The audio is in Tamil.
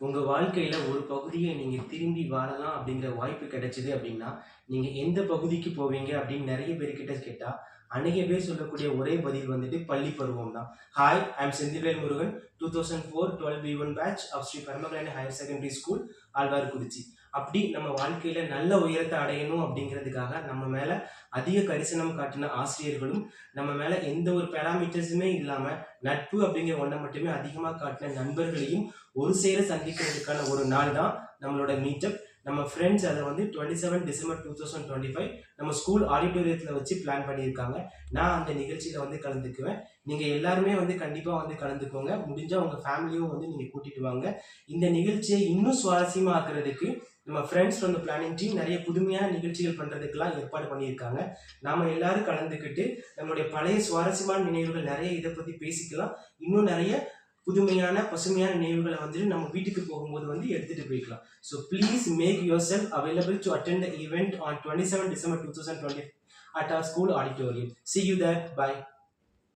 உங்க வாழ்க்கையில ஒரு பகுதியை நீங்க திரும்பி வாழலாம் அப்படிங்கிற வாய்ப்பு கிடைச்சது அப்படின்னா, நீங்க எந்த பகுதிக்கு போவீங்க அப்படின்னு நெறைய பேர்கிட்ட கேட்டா, அநேக பேர் சொல்லக்கூடிய ஒரே பதில் வந்துட்டு பள்ளி பருவம் தான். Hi, I am Senthilvel Murugan, 2004 12 B1 batch of Sri Paramakrishna higher secondary school, Alwarkurichi. அப்படி நம்ம வாழ்க்கையில நல்ல உயரத்தை அடையணும் அப்படிங்கிறதுக்காக நம்ம மேல அதிக கரிசனம் காட்டின ஆசிரியர்களும், நம்ம மேல எந்த ஒரு பாராமீட்டர்ஸுமே இல்லாம நட்பு அப்படிங்கிற ஒன்றை மட்டுமே அதிகமாக காட்டின நண்பர்களையும் ஒரு சேர சந்திக்கிறதுக்கான ஒரு நாள் தான் நம்மளோட மீட்டப். நம்ம ஃப்ரெண்ட்ஸ் அதை வந்து 27 டிசம்பர் 2025 நம்ம ஸ்கூல் ஆடிட்டோரியத்தில் வச்சு பிளான் பண்ணியிருக்காங்க. நான் அந்த நிகழ்ச்சியில் வந்து கலந்துக்குவேன். நீங்கள் எல்லாருமே வந்து கண்டிப்பாக வந்து கலந்துக்கோங்க. முடிஞ்சால் உங்கள் ஃபேமிலியும் வந்து நீங்கள் கூட்டிட்டு வாங்க. இந்த நிகழ்ச்சியை இன்னும் சுவாரஸ்யமாக ஆக்குறதுக்கு நம்ம friends from the planning team நிறைய புதுமையான நிகழ்ச்சிகள் பண்ணுறதுக்கெல்லாம் ஏற்பாடு பண்ணியிருக்காங்க. நாம் எல்லாரும் கலந்துக்கிட்டு நம்மளுடைய பழைய சுவாரஸ்யமான நினைவுகள் நிறைய இதை பற்றி பேசிக்கலாம். இன்னும் நிறைய புதுமையான பசுமையான நினைவுகளை வந்துட்டு நம்ம வீட்டுக்கு போகும்போது வந்து எடுத்துட்டு போய்க்கலாம். So please make your self available to attend the event on 27 December 2020 at our school auditorium. See you there. Bye.